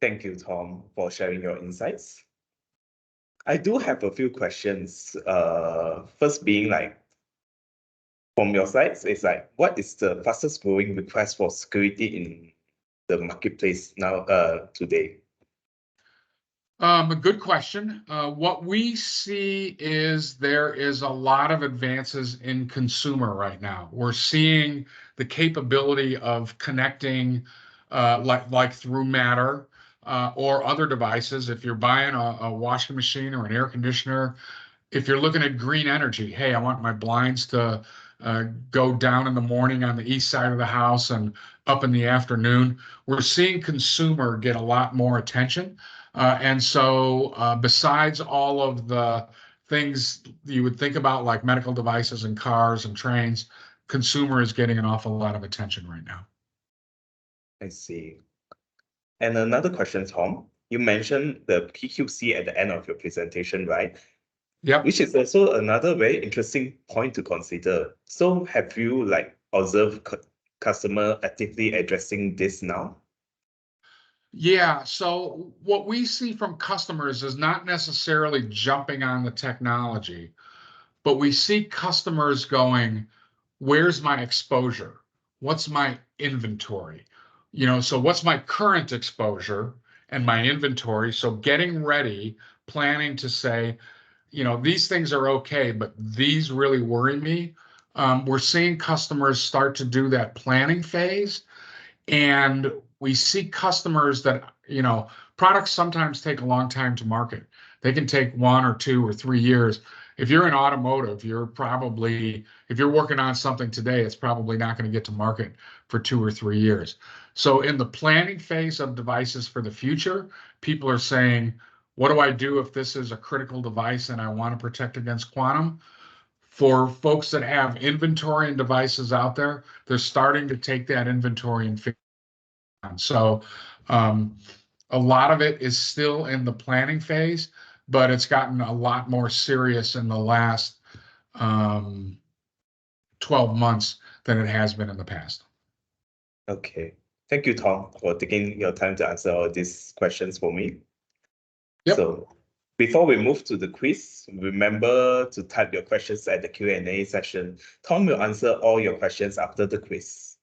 Thank you, Tom, for sharing your insights. I do have a few questions. First being like, From your side, it's like, what is the fastest growing request for security in the marketplace now today? A good question. What we see is there is a lot of advances in consumer right now. We're seeing the capability of connecting like through Matter or other devices. If you're buying a washing machine or an air conditioner, if you're looking at green energy, hey, I want my blinds to go down in the morning on the east side of the house and up in the afternoon. We're seeing consumer get a lot more attention. And so besides all of the things you would think about like medical devices and cars and trains, consumer is getting an awful lot of attention right now. I see. And another question, Tom, you mentioned the PQC at the end of your presentation, right? Yep. Which is also another very interesting point to consider. So have you like observed customer actively addressing this now? Yeah, so what we see from customers is not necessarily jumping on the technology, but we see customers going, where's my exposure? What's my inventory? So what's my current exposure and my inventory? So getting ready, planning to say, these things are okay, but these really worry me. We're seeing customers start to do that planning phase. And we see customers that, products sometimes take a long time to market. They can take 1 or 2 or 3 years. If you're in automotive, if you're working on something today, it's probably not going to get to market for 2 or 3 years. So in the planning phase of devices for the future, people are saying, what do I do if this is a critical device and I want to protect against quantum? For folks that have inventory and devices out there, they're starting to take that inventory and figure it out. So a lot of it is still in the planning phase, but it's gotten a lot more serious in the last 12 months than it has been in the past. Okay. Thank you, Tom, for taking your time to answer all these questions for me. Yep. So before we move to the quiz, remember to type your questions at the Q&A session. Tom will answer all your questions after the quiz.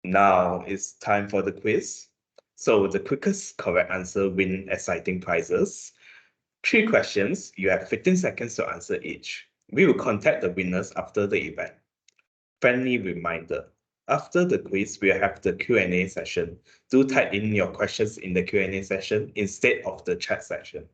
Now it's time for the quiz. So the quickest correct answer win exciting prizes. 3 questions, you have 15 seconds to answer each. We will contact the winners after the event. Friendly reminder, after the quiz, we'll have the Q&A session. Do type in your questions in the Q&A session instead of the chat section.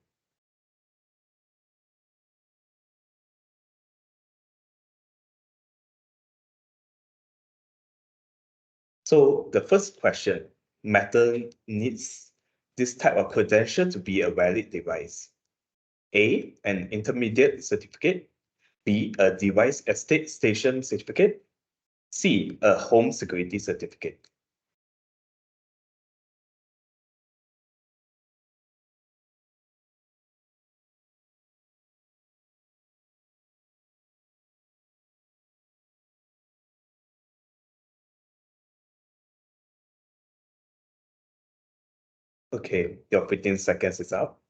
So the first question, Matter needs this type of credential to be a valid device. A, an intermediate certificate. B, a device estate station certificate. C, a home security certificate. Okay, your 15 seconds is up.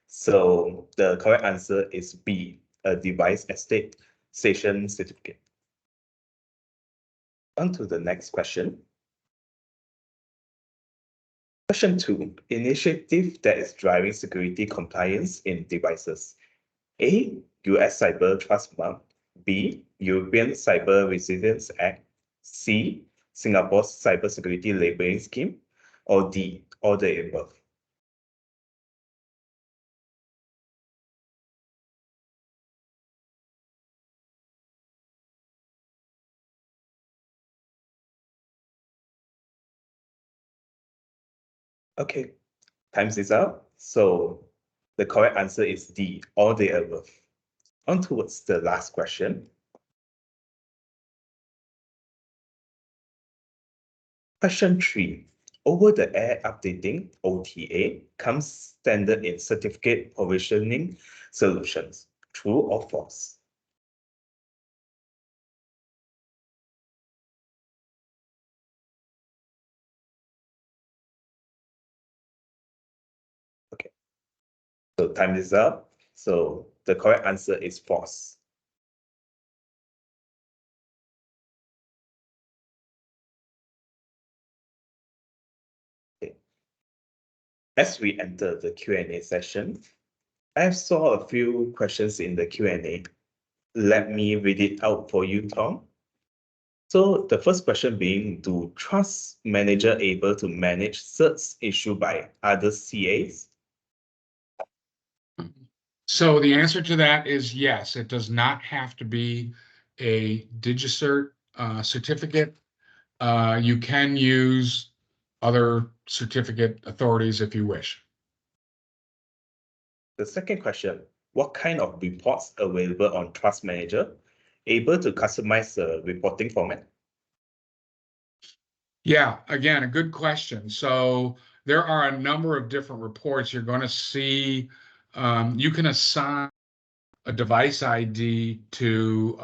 So the correct answer is B, a device estate station certificate. On to the next question. Question 2, initiative that is driving security compliance in devices. A, US Cyber Trust Month. B, European Cyber Resilience Act. C, Singapore's Cybersecurity Labeling Scheme. Or D, all the above. Okay, times is up. So the correct answer is D, all the above. On towards the last question. Question 3. Over-the-air updating, OTA, comes standard in certificate provisioning solutions. True or false? Okay. So time is up. So the correct answer is false. Okay. As we enter the Q&A session, I saw a few questions in the Q&A. Let me read it out for you, Tom. So the first question being, do trust manager able to manage certs issued by other CAs? So the answer to that is yes. It does not have to be a DigiCert certificate. You can use other certificate authorities if you wish. The second question, what kind of reports available on Trust Manager? Able to customize the reporting format? Yeah, again, a good question. So there are a number of different reports you're going to see. You can assign a device ID to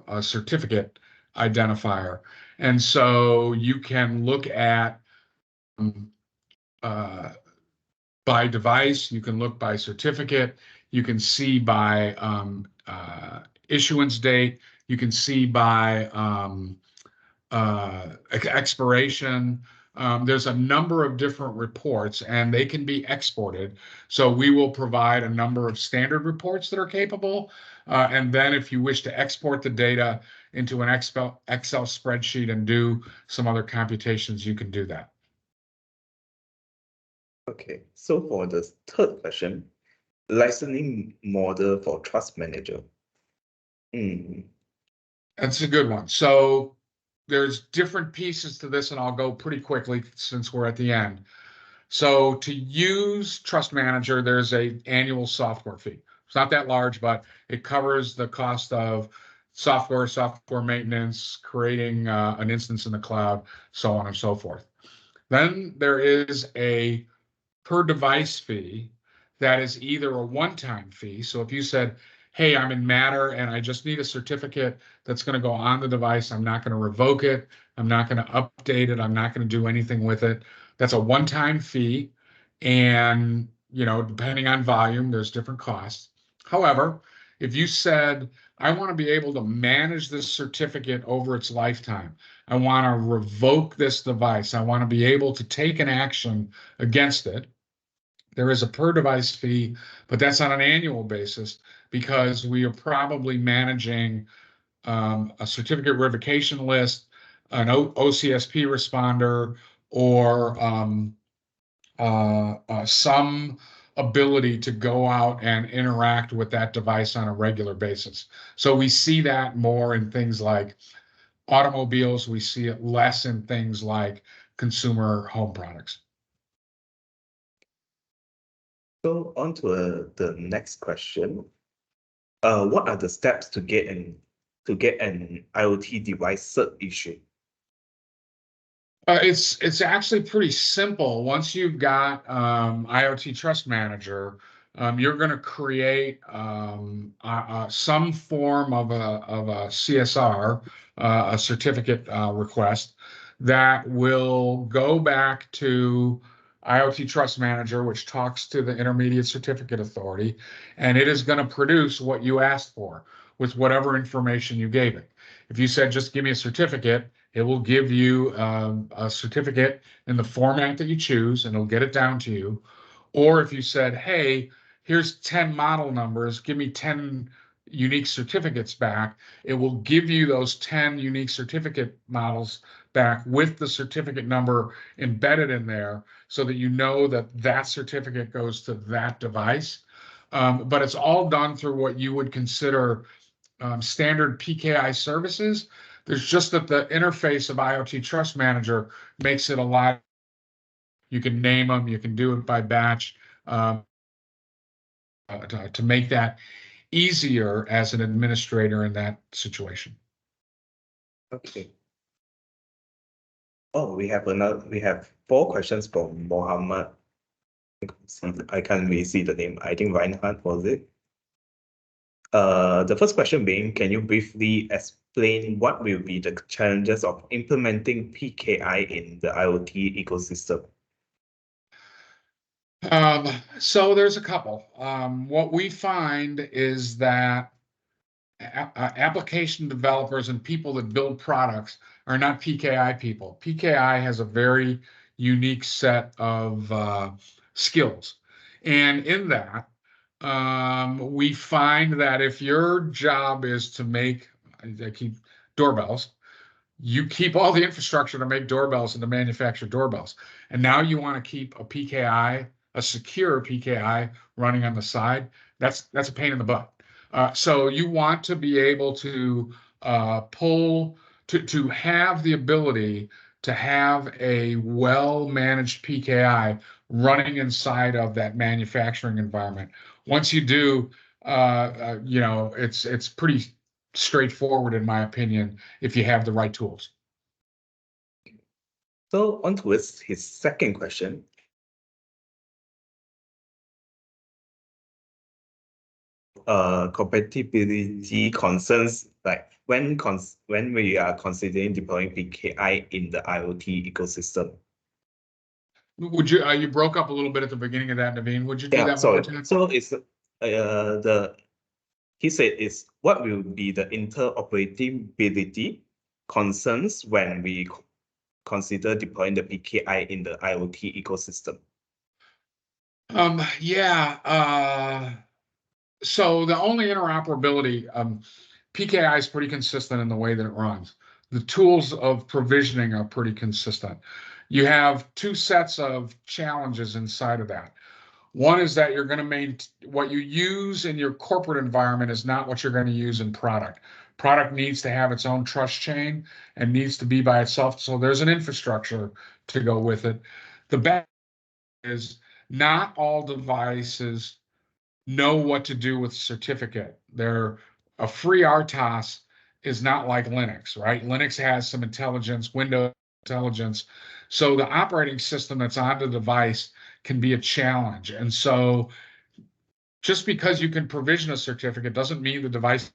a certificate identifier. And so you can look at by device, you can look by certificate, you can see by issuance date, you can see by expiration. There's a number of different reports and they can be exported. So we will provide a number of standard reports that are capable. And then if you wish to export the data into an Excel spreadsheet and do some other computations, you can do that. Okay, so for the third question, licensing model for Trust Manager. That's a good one. So there's different pieces to this, and I'll go pretty quickly since we're at the end. So to use Trust Manager, there's an annual software fee. It's not that large, but it covers the cost of software maintenance, creating an instance in the cloud, so on and so forth. Then there is a per device fee that is either a one-time fee. So if you said, hey, I'm in Matter and I just need a certificate that's going to go on the device, I'm not going to revoke it, I'm not going to update it, I'm not going to do anything with it. That's a one-time fee. And, you know, depending on volume, there's different costs. However, if you said, I want to be able to manage this certificate over its lifetime, I want to revoke this device, I want to be able to take an action against it, there is a per device fee, but that's on an annual basis because we are probably managing a certificate revocation list, an OCSP responder, or some ability to go out and interact with that device on a regular basis. So we see that more in things like automobiles. We see it less in things like consumer home products. So on to the next question. What are the steps to get an IoT device cert issue? It's actually pretty simple. Once you've got IoT Trust Manager, you're going to create some form of a CSR, a certificate request that will go back to IoT Trust Manager, which talks to the Intermediate Certificate Authority, and it is going to produce what you asked for with whatever information you gave it. If you said, just give me a certificate, it will give you a certificate in the format that you choose, and it'll get it down to you. Or if you said, hey, here's 10 model numbers, give me 10 unique certificates back, it will give you those 10 unique certificate models back with the certificate number embedded in there so that you know that that certificate goes to that device. But it's all done through what you would consider standard PKI services. There's just that the interface of IoT Trust Manager makes it a lot. You can name them, you can do it by batch to make that easier as an administrator in that situation. Okay. Oh, we have 4 questions from Mohammed. I can't really see the name. I think Reinhardt was it. The first question being, can you briefly explain what will be the challenges of implementing PKI in the IoT ecosystem? So there's a couple. What we find is that application developers and people that build products are not PKI people. PKI has a very unique set of skills. And in that, we find that if your job is to make, I keep doorbells, you keep all the infrastructure to make doorbells and to manufacture doorbells. And now you want to keep a PKI, a secure PKI running on the side. That's a pain in the butt. So you want to be able to to have the ability to have a well-managed PKI running inside of that manufacturing environment. Once you do, it's pretty straightforward, in my opinion, if you have the right tools. So on to his second question. Compatibility concerns, like when we are considering deploying PKI in the IoT ecosystem. Would you you broke up a little bit at the beginning of that, Naveen? Would you do that one more time? So it's he said is what will be the interoperability concerns when we consider deploying the PKI in the IoT ecosystem? So the only interoperability, PKI is pretty consistent in the way that it runs. The tools of provisioning are pretty consistent. You have two sets of challenges inside of that. One is that you're going to what you use in your corporate environment is not what you're going to use in product. Product needs to have its own trust chain and needs to be by itself. So there's an infrastructure to go with it. The bad is not all devices know what to do with certificate. A free RTOS is not like Linux, right? Linux has some intelligence, Windows intelligence. So the operating system that's on the device can be a challenge. And so just because you can provision a certificate doesn't mean the device.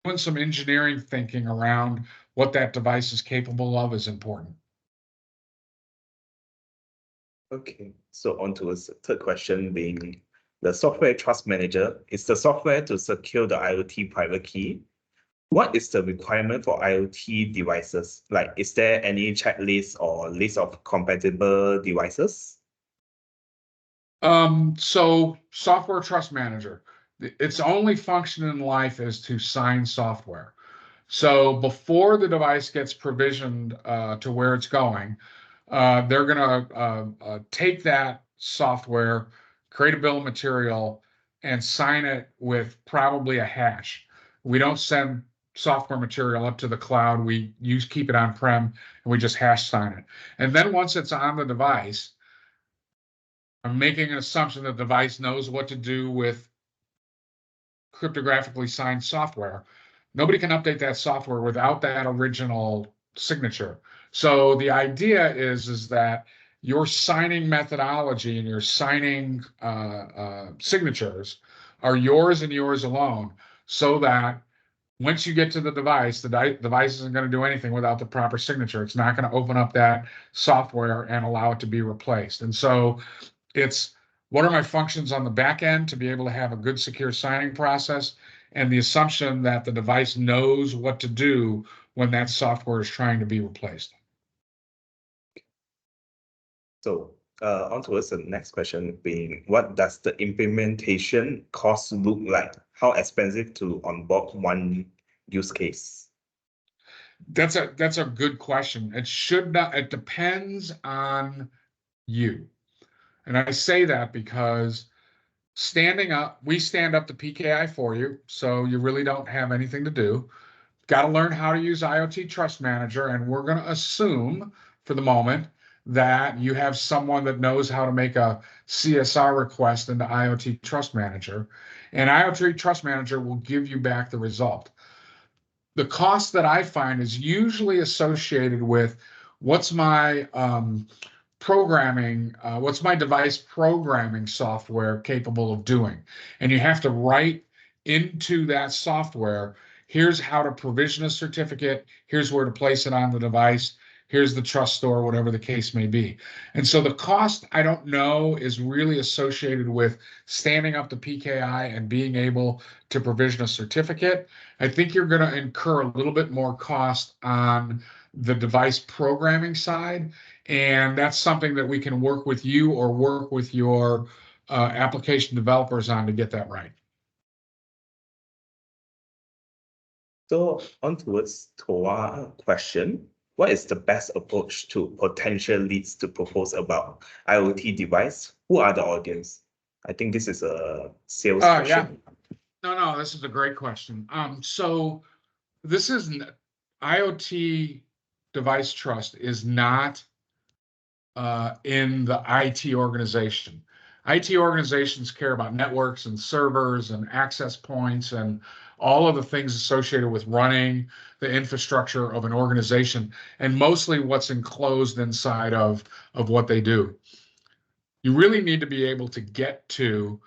Doing some engineering thinking around what that device is capable of is important. Okay, so on to the third question being the software trust manager. Is the software to secure the IoT private key? What is the requirement for IoT devices? Like, is there any checklist or list of compatible devices? So software trust manager, its only function in life is to sign software. So before the device gets provisioned to where it's going, they're going to take that software, create a bill of material, and sign it with probably a hash. We don't send software material up to the cloud. We keep it on-prem, and we just hash sign it. And then once it's on the device, I'm making an assumption that the device knows what to do with cryptographically signed software. Nobody can update that software without that original signature. So the idea is that your signing methodology and your signing signatures are yours and yours alone, so that once you get to the device, the device isn't going to do anything without the proper signature. It's not going to open up that software and allow it to be replaced. And so it's what are my functions on the back end to be able to have a good secure signing process, and the assumption that the device knows what to do when that software is trying to be replaced. So on towards the next question being, what does the implementation cost look like? How expensive to onboard one use case? That's a good question. It depends on you. And I say that because we stand up the PKI for you, so you really don't have anything to do. Got to learn how to use IoT Trust Manager, and we're going to assume for the moment that you have someone that knows how to make a CSR request into IoT Trust Manager, and IoT Trust Manager will give you back the result. The cost that I find is usually associated with what's my what's my device programming software capable of doing? And you have to write into that software, here's how to provision a certificate, here's where to place it on the device, here's the trust store, whatever the case may be. And so the cost, I don't know, is really associated with standing up the PKI and being able to provision a certificate. I think you're going to incur a little bit more cost on the device programming side. And that's something that we can work with you or work with your application developers on to get that right. So on towards Toa question, what is the best approach to potential leads to propose about IoT device? Who are the audience? I think this is a sales question. Yeah. No, this is a great question. So this is IoT device trust is not in the IT organization. IT organizations care about networks and servers and access points and all of the things associated with running the infrastructure of an organization, and mostly what's enclosed inside of what they do. You really need to be able to get to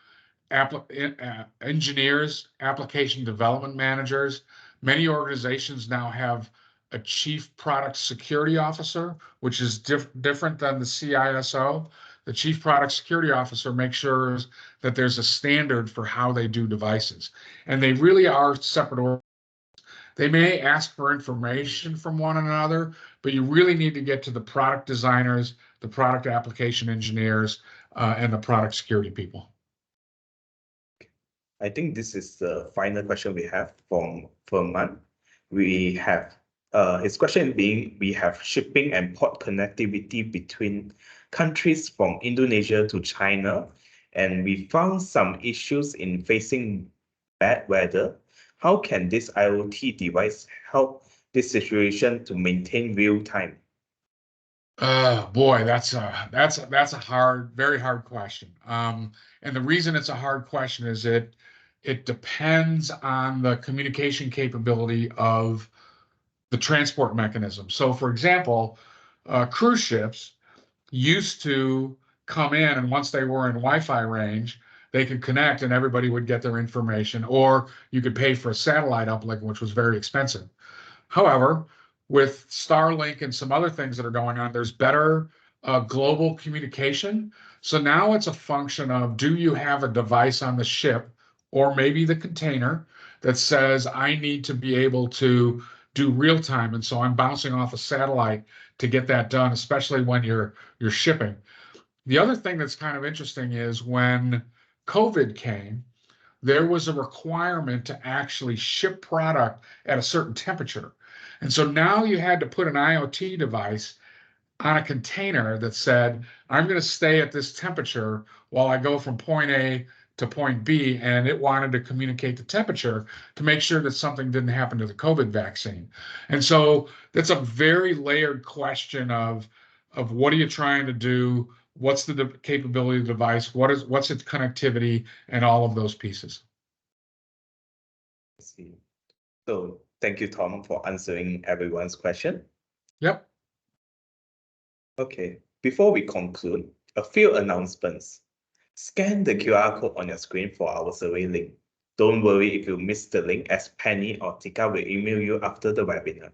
engineers, application development managers. Many organizations now have a chief product security officer, which is different than the CISO. The chief product security officer makes sure that there's a standard for how they do devices. And they really are separate. They may ask for information from one another, but you really need to get to the product designers, the product application engineers, and the product security people. I think this is the final question we have from Ferman. We have his question being, we have shipping and port connectivity between countries from Indonesia to China, and we found some issues in facing bad weather. How can this IoT device help this situation to maintain real time? Boy, that's a hard, very hard question. And the reason it's a hard question is it depends on the communication capability of the transport mechanism. So, for example, cruise ships used to come in, and once they were in Wi-Fi range, they could connect and everybody would get their information, or you could pay for a satellite uplink, which was very expensive. However, with Starlink and some other things that are going on, there's better global communication. So now it's a function of, do you have a device on the ship or maybe the container that says, I need to be able to do real time, and so I'm bouncing off a satellite to get that done, especially when you're shipping. The other thing that's kind of interesting is when COVID came, there was a requirement to actually ship product at a certain temperature. And so now you had to put an IoT device on a container that said, I'm going to stay at this temperature while I go from point A to point B, and it wanted to communicate the temperature to make sure that something didn't happen to the COVID vaccine. And so that's a very layered question of what are you trying to do? What's the capability of the device? What's its connectivity, and all of those pieces. I see. So thank you, Tom, for answering everyone's question. Yep. Okay, before we conclude, a few announcements. Scan the QR code on your screen for our survey link. Don't worry if you missed the link, as Penny or Tika will email you after the webinar.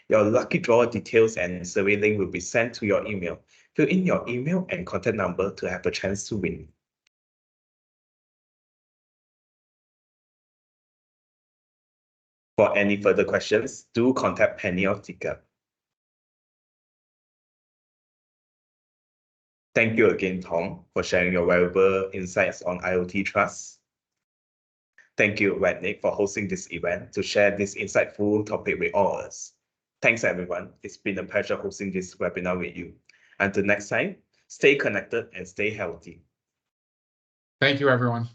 Your lucky draw details and survey link will be sent to your email. Fill in your email and contact number to have a chance to win. For any further questions, do contact Penny or Tika. Thank you again, Tom, for sharing your valuable insights on IoT Trust. Thank you, WebNIC, for hosting this event to share this insightful topic with all of us. Thanks, everyone. It's been a pleasure hosting this webinar with you. Until next time, stay connected and stay healthy. Thank you, everyone.